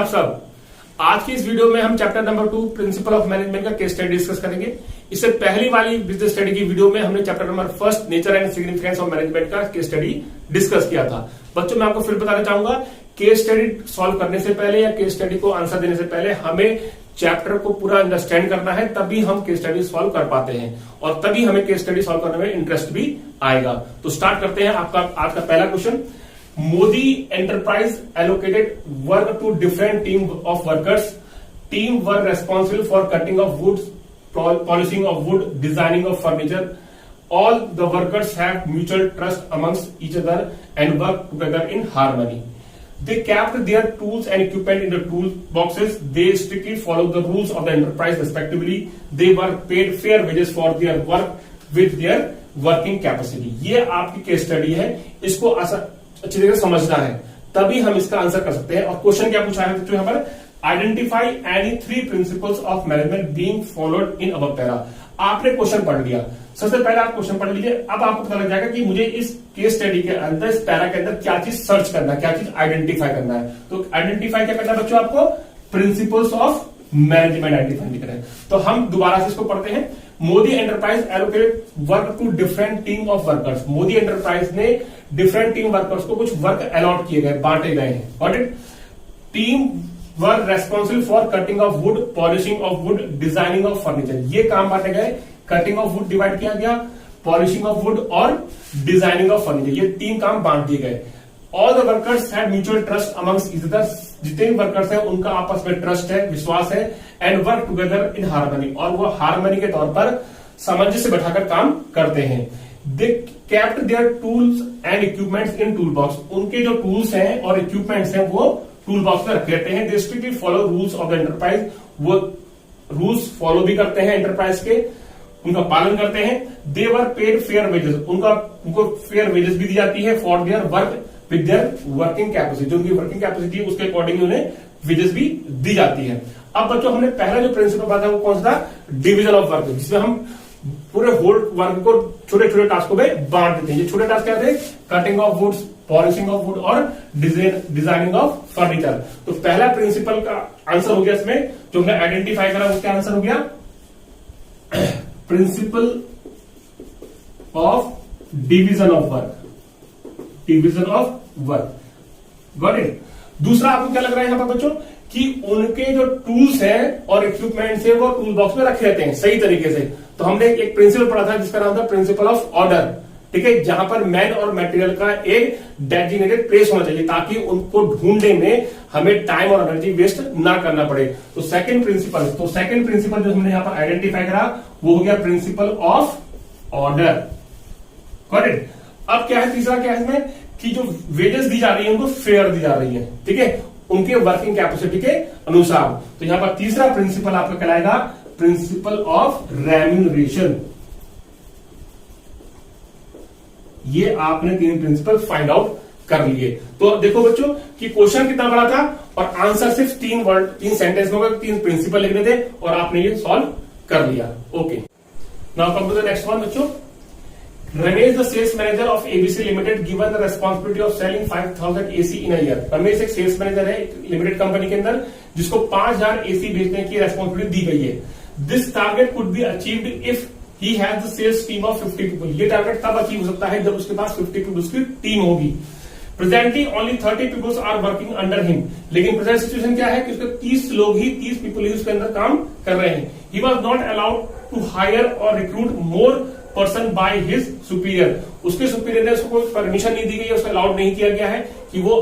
आप सब। आज की इस वीडियो में हम chapter number 2 principle of management का केस स्टडी डिस्कस करेंगे। इससे पहली वाली बिजनेस स्टडी की वीडियो में हमने chapter number 1 nature and significance of management का केस स्टडी डिस्कस किया था। बच्चों मैं आपको फिर बताना चाहूंगा, केस स्टडी सॉल्व करने से पहले या केस स्टडी को आंसर देने से पहले हमें चैप्टर को पूरा अंडरस्टैंड करना है, तभी हम केस स्टडी सॉल्व कर पाते हैं और तभी हमें केस स्टडी सॉल्व करने में इंटरेस्ट भी आएगा। तो स्टार्ट करते हैं। आपका आज का पहला question, Modi Enterprise allocated work to different team of workers. Team were responsible for cutting of wood, polishing of wood, designing of furniture. All the workers have mutual trust amongst each other and work together in harmony. They kept their tools and equipment in the tool boxes. They strictly followed the rules of the enterprise respectively. They were paid fair wages for their work with their working capacity. ये आपकी case study है, इसको अच्छी तरह से समझना है, तभी हम इसका आंसर कर सकते हैं। और क्वेश्चन क्या पूछा है बच्चों यहाँ पर, identify any 3 principles of management being followed in above para. आपने क्वेश्चन पढ़ लिया, सबसे पहले आप क्वेश्चन पढ़ लीजिए। अब आपको पता लग जाएगा कि मुझे इस केस स्टडी के अंदर, इस पैरा के अंदर क्या चीज सर्च करना है, क्या चीज आइडेंटिफाई करना है। तो आइडेंटिफाई क्या करना है बच्चों, आपको प्रिंसिपल्स ऑफ मैनेजमेंट आइडेंटिफाई करना है। तो हम दोबारा से इसको पढ़ते हैं। Modi enterprise allocated work to different team of workers. Modi enterprise ने डिफरेंट टीम वर्कर्स को कुछ वर्क अलॉट किए गए, बांटे गए हैं। Got it. Team were responsible for cutting of wood, polishing of wood, designing of furniture. ये काम बांटे गए। कटिंग ऑफ वुड डिवाइड किया गया, पॉलिशिंग ऑफ वुड और डिजाइनिंग ऑफ फर्नीचर, ये 3 काम बांट दिए गए। All the workers had mutual trust amongst each other. जितने भी वर्कर्स हैं उनका आपस में ट्रस्ट है, विश्वास है। And work together in harmony, और वो हार्मनी के तौर पर सामंजस्य बैठाकर काम करते हैं। They kept there tools and equipments in tool box. उनके जो टूल्स हैं और इक्विपमेंट्स हैं वो टूल बॉक्स में रख लेते हैं। They strictly follow rules of the enterprise. वो रूल्स फॉलो भी करते हैं एंटरप्राइज के, उनका पालन करते हैं। They were paid fair wages. उनको फेयर वेजेस भी दी जाती है for their work with their working capacity. जो उनकी वर्किंग कैपेसिटी है उसके अकॉर्डिंग उन्हें वेजेस भी दी जाती है। अब बच्चों हमने पहला जो प्रिंसिपल पढ़ा था वो कौन सा था, डिवीजन ऑफ वर्क, जिसमें हम पूरे होल वर्क को छोटे छोटे टास्कों में बांट देते हैं। ये छोटे टास्क क्या थे, cutting of woods, polishing of wood और डिजाइनिंग ऑफ फर्नीचर। तो पहला प्रिंसिपल का आंसर हो गया इसमें, जो हमने आइडेंटिफाई करा उसका आंसर हो गया principle of division of work. Division of work, got it. दूसरा आपको क्या लग रहा है यहां पर बच्चों, कि उनके जो टूल्स हैं और इक्विपमेंट्स है वो टूल बॉक्स में रखे रहते हैं सही तरीके से। तो हमने एक प्रिंसिपल पढ़ा था जिसका नाम था प्रिंसिपल ऑफ ऑर्डर, ठीक है, जहां पर मैन और मटेरियल का एक डेजिग्नेटेड प्लेस होना चाहिए ताकि उनको ढूंढने में हमें टाइम और एनर्जी वेस्ट ना करना पड़े। तो सेकंड प्रिंसिपल जो हमने यहां पर आइडेंटिफाई करा वो हो गया principle of order, got it. अब क्या है, तीसरा क्या है इसमें, कि जो वेजेस दी जा रही है उनको फेयर दी जा रही है, ठीक है, उनके वर्किंग कैपेसिटी के अनुसार। तो यहां पर तीसरा प्रिंसिपल आपका कहलाएगा प्रिंसिपल ऑफ रेम्यूनरेशन। ये आपने 3 प्रिंसिपल फाइंड आउट कर लिए। तो देखो बच्चों कि क्वेश्चन कितना बड़ा था और आंसर सिर्फ 3 सेंटेंस में होगा, 3 प्रिंसिपल लिखने थे और आपने ये सॉल्व कर लिया। Okay, now come to the next one बच्चों। Ramesh, the sales manager of ABC Limited, given the responsibility of selling 5,000 AC in a year. Ramesh एक सेल्स मैनेजर है लिमिटेड कंपनी के अंदर, जिसको 5,000 AC बेचने की रेस्पॉन्सिबिलिटी दी गई है। This target could be achieved if he has the sales team of 50 people. ये टारगेट तब अचीव हो सकता है जब उसके पास 50 people की टीम होगी। Presently only 30 people are working under him. लेकिन प्रेजेंट सिचुएशन क्या है कि उसके 30 people ही उसके अंदर काम कर रहे हैं। He was not allowed to hire or recruit more person by his superior. उसके सुपीरियर ने उसको कोई परमिशन नहीं दी गई है, उसको अलाउड नहीं किया गया है कि वो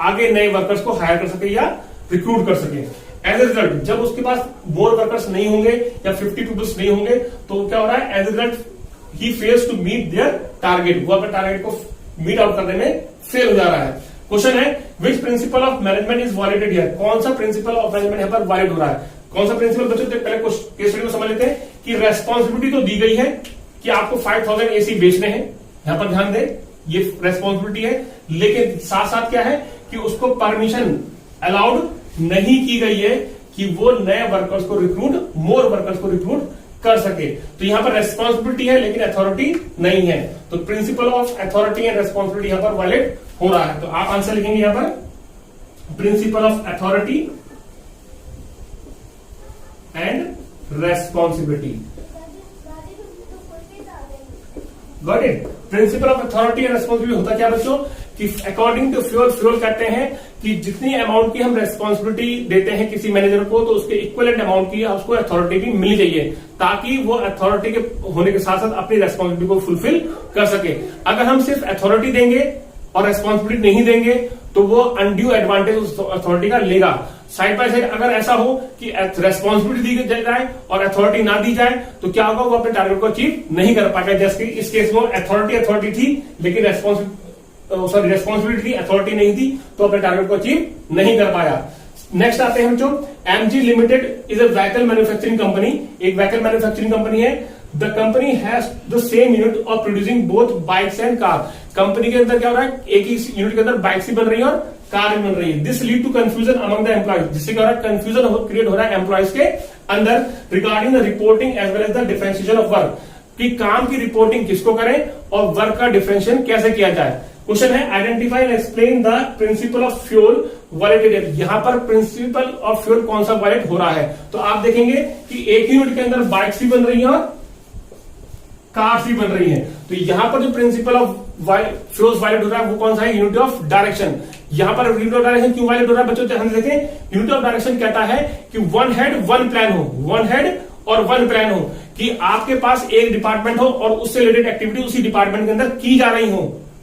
आगे नए वर्कर्स को हायर कर सके या रिक्रूट कर सके। एज ए रिजल्ट जब उसके पास मोर वर्कर्स नहीं होंगे या 50 पीपल्स नहीं होंगे तो क्या हो रहा है, एज ए रिजल्ट ही fails to meet their target. वो अपने टारगेट को मीट आउट करने में फेल हो जा रहा है। क्वेश्चन है which principle of management is violated here. कौन सा प्रिंसिपल ऑफ मैनेजमेंट यहाँ पर वायलेट हो रहा है, कौन सा प्रिंसिपल बच्चों। पहले केस स्टडी को समझ लेते हैं कि रेस्पॉन्सिबिलिटी तो दी गई है कि आपको 5,000 AC बेचने हैं, यहां पर ध्यान दें, ये रेस्पॉन्सिबिलिटी है। लेकिन साथ साथ क्या है कि उसको परमिशन अलाउड नहीं की गई है कि वो नए वर्कर्स को मोर वर्कर्स को रिक्रूट कर सके। तो यहां पर रेस्पॉन्सिबिलिटी है लेकिन अथॉरिटी नहीं है। तो principle of authority and responsibility यहां पर वायलेट हो रहा है। तो आप आंसर लिखेंगे यहां पर principle of authority and responsibility. Got it. Principle of authority and responsibility होता क्या बच्चों कि अकॉर्डिंग टू फ्यूल कहते हैं कि जितनी अमाउंट की हम रेस्पॉन्सिबिलिटी देते हैं किसी मैनेजर को, तो उसके इक्वलेंट अमाउंट की उसको अथॉरिटी भी मिलनी चाहिए, ताकि वो अथॉरिटी के होने के साथ साथ अपनी रेस्पॉन्सिबिलिटी को फुलफिल कर सके। अगर हम सिर्फ अथॉरिटी देंगे और रेस्पॉन्सिबिलिटी नहीं देंगे तो वो अनड्यू एडवांटेज उस अथॉरिटी का लेगा। साइड बाय साइड अगर ऐसा हो कि रेस्पॉन्सिबिलिटी दी जाए और अथॉरिटी ना दी जाए तो क्या होगा, वो अपने टारगेट को अचीव नहीं कर पाएगा। जैसे इस केस में अथॉरिटी थी लेकिन रेस्पॉन्सिबिलिटी थी, अथॉरिटी नहीं थी, तो अपने टारगेट को अचीव नहीं कर पाया। नेक्स्ट आते हैं बच्चों, MG limited is a vehicle manufacturing company. एक व्हीकल मैन्युफैक्चरिंग कंपनी है। The company has the same unit of producing both bikes and car. Company के अंदर क्या हो रहा है, एक ही यूनिट के अंदर बाइक्स भी बन रही है और कार भी बन रही है। This lead to confusion among the employees, जिससे क्या हो रहा है, कंफ्यूजन क्रिएट हो रहा है एम्प्लॉइज के अंदर regarding the reporting as well as the differentiation of work, कि काम की रिपोर्टिंग किसको करें और वर्क का डिफरेंशिएशन कैसे किया जाए। क्वेश्चन है identify and explain the principle of fuel violated. यहां पर प्रिंसिपल ऑफ फ्यूल कौन सा वायलेट हो रहा है, तो आप देखेंगे कि एक ही यूनिट के अंदर बाइक्स भी बन रही है और कार्स भी बन रही है। तो यहां पर जो प्रिंसिपल ऑफ फ्यूल्स वायलेट हो रहा है वो कौन सा है, यूनिट ऑफ डायरेक्शन। यहां पर यूनिट ऑफ डायरेक्शन क्यों वायलेट हो रहा है बच्चों, ध्यान से देखें। यूनिट ऑफ डायरेक्शन कहता है कि वन हेड वन प्लान हो, वन हेड और वन प्लान हो, कि आपके पास एक डिपार्टमेंट हो और उससे रिलेटेड एक्टिविटी उसी डिपार्टमेंट के अंदर की जा रही हो।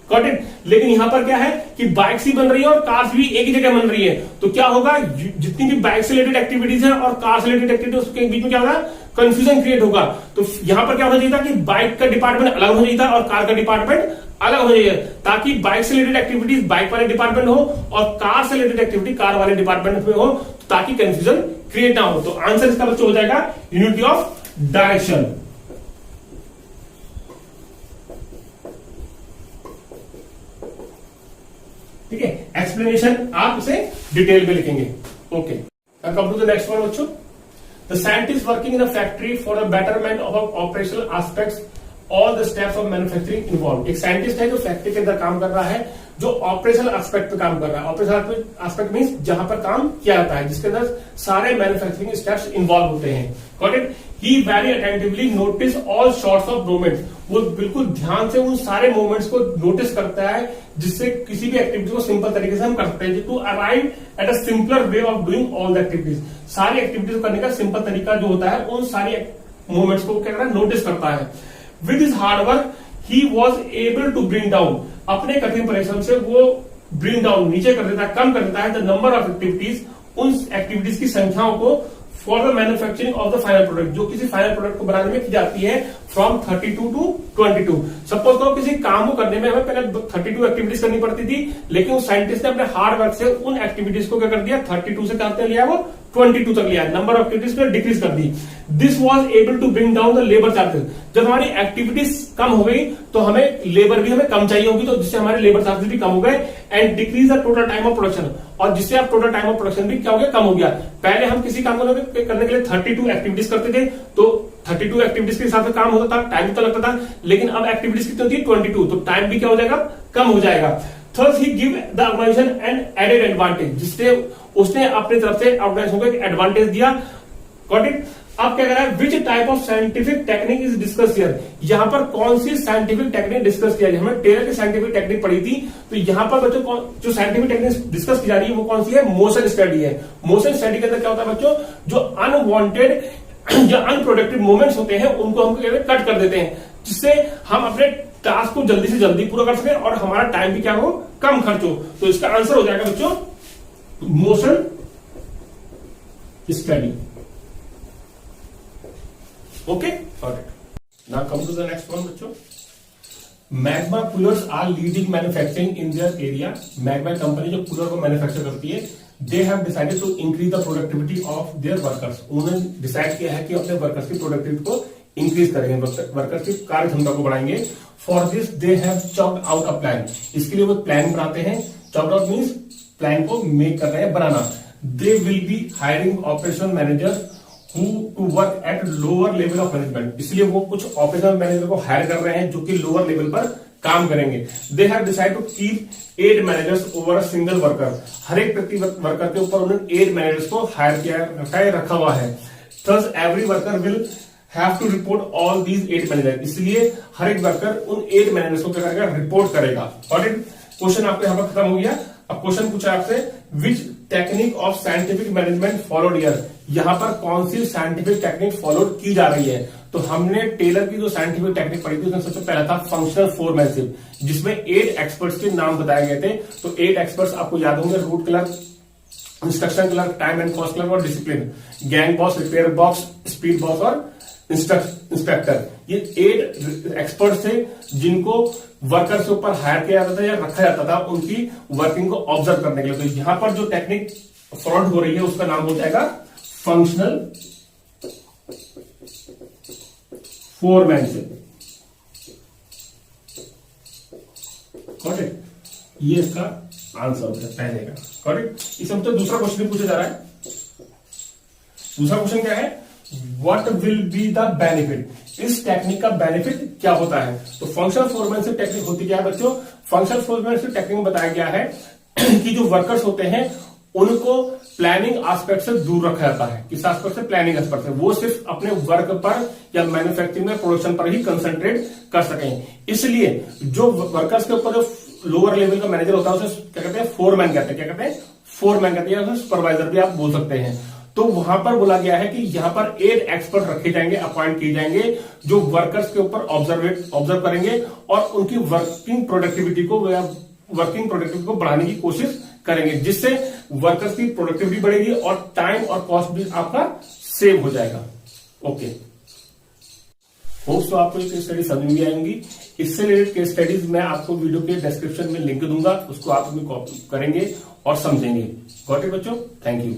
Got it. लेकिन यहां पर क्या है कि बाइक्स ही बन रही है और कार्स भी एक ही जगह बन रही है, तो क्या होगा, जितनी भी बाइक से रिलेटेड एक्टिविटीज है और कार से रिलेटेड एक्टिविटीज उसके बीच में क्या होगा, कंफ्यूजन क्रिएट होगा। तो यहां पर क्या होना चाहिए था कि बाइक का डिपार्टमेंट अलग होना चाहिए था और कार का डिपार्टमेंट अलग होना चाहिए, ताकि बाइक से रिलेटेड एक्टिविटीज बाइक वाले डिपार्टमेंट हो और कार से रिलेटेड एक्टिविटी कार वाले डिपार्टमेंट में हो, ताकि कंफ्यूजन क्रिएट ना हो। तो आंसर इसका बच्चों हो जाएगा यूनिटी ऑफ डायरेक्शन। ठीक है, एक्सप्लेनेशन आप उसे डिटेल में लिखेंगे। Okay, come to the next one बच्चों। The scientist working in a factory for the betterment of operational aspects all the steps of manufacturing involve. एक साइंटिस्ट है जो फैक्ट्री के अंदर काम कर रहा है, जो ऑपरेशनल एस्पेक्ट पे काम कर रहा है। ऑपरेशनल एस्पेक्ट मींस जहां पर काम किया जाता है, जिसके अंदर सारे मैन्युफैक्चरिंग स्टेप्स इन्वॉल्व होते हैं। Got it. He very attentively notice all sorts of movements. वो बिल्कुल ध्यान से उन सारे मूवमेंट्स को नोटिस करता है, जिससे किसी भी एक्टिविटी को सिंपल तरीके से हम कर सकते हैं, to arrive at a simpler way of doing all the activities. सारी एक्टिविटीज करने का सिंपल तरीका जो होता है, उन सारी मूवमेंट्स को क्या करता है, नोटिस करता है। With his hard work he was able to bring down. अपने कठिन परिश्रम से वो ब्रिंग डाउन, नीचे कर देता है, कम कर देता है, द नंबर ऑफ एक्टिविटीज, उन एक्टिविटीज की संख्याओं को, for the manufacturing of the final product, जो किसी फाइनल प्रोडक्ट को बनाने में की जाती है, फ्रॉम 32 टू 22। सपोज करो किसी काम को करने में हमें पहले 32 एक्टिविटीज करनी पड़ती थी, लेकिन उस साइंटिस्ट ने अपने हार्ड वर्क से उन एक्टिविटीज को क्या कर दिया, 32 से करते लिया, वो 22 तक लिया, नंबर ऑफ एक्टिविटीज को डिक्रीज कर दी। This was able to bring down the labour charges. जब हमारी एक्टिविटीज कम हो गई तो हमें लेबर भी हमें कम चाहिए होगी, तो जिससे हमारे लेबर चार्जेस भी कम हो गए, and decrease the total time of production, और जिससे आप टोटल टाइम ऑफ प्रोडक्शन भी क्या हो गया, कम हो गया। पहले हम किसी काम को करने के लिए 32 एक्टिविटीज करते थे, तो 32 एक्टिविटीज के हिसाब से काम होता था, टाइम तो लगता था, लेकिन अब एक्टिविटीज कितनी होती है, 22, तो टाइम भी क्या हो जाएगा, कम हो जाएगा। Third, he give the organisation an added advantage, जिससे उसने अपनी तरफ से ऑर्गेनाइजेशन को एक एडवांटेज दिया। Got it. अब क्या कर रहा है, which type of scientific technique is discuss here. यहां पर कौन सी साइंटिफिक टेक्निक डिस्कस किया जाए, हमने टेलर की साइंटिफिक टेक्निक पढ़ी थी, तो यहां पर बच्चों जो साइंटिफिक टेक्निक डिस्कस की जा रही है वो कौन सी है, मोशन स्टडी है। मोशन स्टडी के अंदर क्या होता है बच्चों, जो अनवांटेड या अनप्रोडक्टिव मूवमेंट्स होते हैं उनको हम कट कर देते हैं, जिससे हम अपने टास्क को जल्दी से जल्दी पूरा कर सकें और हमारा टाइम भी क्या हो, कम खर्च हो। तो इसका आंसर हो जाएगा बच्चों motion study. Okay, got it. Now come to the next one बच्चों। Magma coolers are leading manufacturing in their area. Magma company जो कूलर को मैन्युफैक्चर करती है, they have decided to increase the productivity of their workers. उन्होंने decide किया है कि अपने वर्कर्स की प्रोडक्टिविटी को इंक्रीज करेंगे, वर्कर्स की कार्य क्षमता को बढ़ाएंगे। For this they have chalked out a plan. इसके लिए वो प्लान बनाते हैं। चॉक्ड आउट मीन्स प्लान को मेक कर रहे हैं, बनाना। They will be hiring operational managers who to work at lower level of management। इसलिए वो कुछ ऑपरेशनल मैनेजर को हायर कर रहे हैं जो कि लोअर लेवल पर काम करेंगे। They have decide to keep 8 managers over a single worker. हर एक प्रति वर्कर के ऊपर उन्होंने 8 मैनेजर्स को हायर रखा हुआ है। Thus every worker will have to report all these 8 manager. इसलिए हर एक वर्कर उन 8 मैनेजर्स को क्या करेगा, रिपोर्ट करेगा। क्वेश्चन आपको यहां पर खत्म हो गया। अब क्वेश्चन पूछा आपसे, which technique of scientific management followed here. यहां पर कौन सी साइंटिफिक टेक्निक फॉलोड की जा रही है। तो हमने टेलर की जो साइंटिफिक टेक्निक पढ़ी थी उसमें सबसे पहला था फंक्शनल फोरमैनशिप, जिसमें 8 एक्सपर्ट्स के नाम बताए गए थे। तो 8 एक्सपर्ट्स आपको याद होंगे, route clerk, instruction clerk, time and cost clerk और discipline, gang boss, repair box, speed boss और इंस्पेक्टर। ये 8 एक्सपर्ट थे जिनको वर्कर के ऊपर हायर किया जाता था या रखा जाता था उनकी वर्किंग को ऑब्जर्व करने के लिए। तो यहां पर जो टेक्निक फॉलो हो रही है उसका नाम हो जाएगा फंक्शनल फोरमैनशिप। करेक्ट, ये इसका आंसर होता है पहले का। करेक्ट। इसमें तो दूसरा क्वेश्चन पूछा जा रहा है। दूसरा क्वेश्चन क्या है, what will be the benefit. इस टेक्निक का बेनिफिट क्या होता है। तो फंक्शनल फोरमैनशिप टेक्निक होती क्या है बच्चों, फंक्शनल फोरमैनशिप टेक्निक में बताया गया है कि जो वर्कर्स होते हैं उनको प्लानिंग एस्पेक्ट से दूर रखा जाता है। किस एस्पेक्ट से, प्लानिंग एस्पेक्ट से। वो सिर्फ अपने वर्क पर या मैन्युफैक्चरिंग में, प्रोडक्शन पर ही कंसंट्रेट कर सकें। इसलिए जो वर्कर्स के ऊपर जो लोअर लेवल का मैनेजर होता है उसे क्या कहते हैं, फोरमैन कहते हैं। क्या कहते हैं, फोरमैन कहते हैं, सुपरवाइजर भी आप बोल सकते हैं। तो वहां पर बोला गया है कि यहां पर 8 एक्सपर्ट रखे जाएंगे, अपॉइंट किए जाएंगे, जो वर्कर्स के ऊपर ऑब्जर्व करेंगे और उनकी वर्किंग प्रोडक्टिविटी को बढ़ाने की कोशिश करेंगे, जिससे वर्कर्स की प्रोडक्टिविटी बढ़ेगी और टाइम और कॉस्ट भी आपका सेव हो जाएगा। ओके, होप्स तो आपको ये स्टडी समझ में आएंगी। इससे रिलेटेड केस स्टडीज मैं आपको वीडियो के डिस्क्रिप्शन में लिंक दूंगा, उसको आप भी कॉपी करेंगे और समझेंगे। गॉट इट बच्चों, थैंक यू।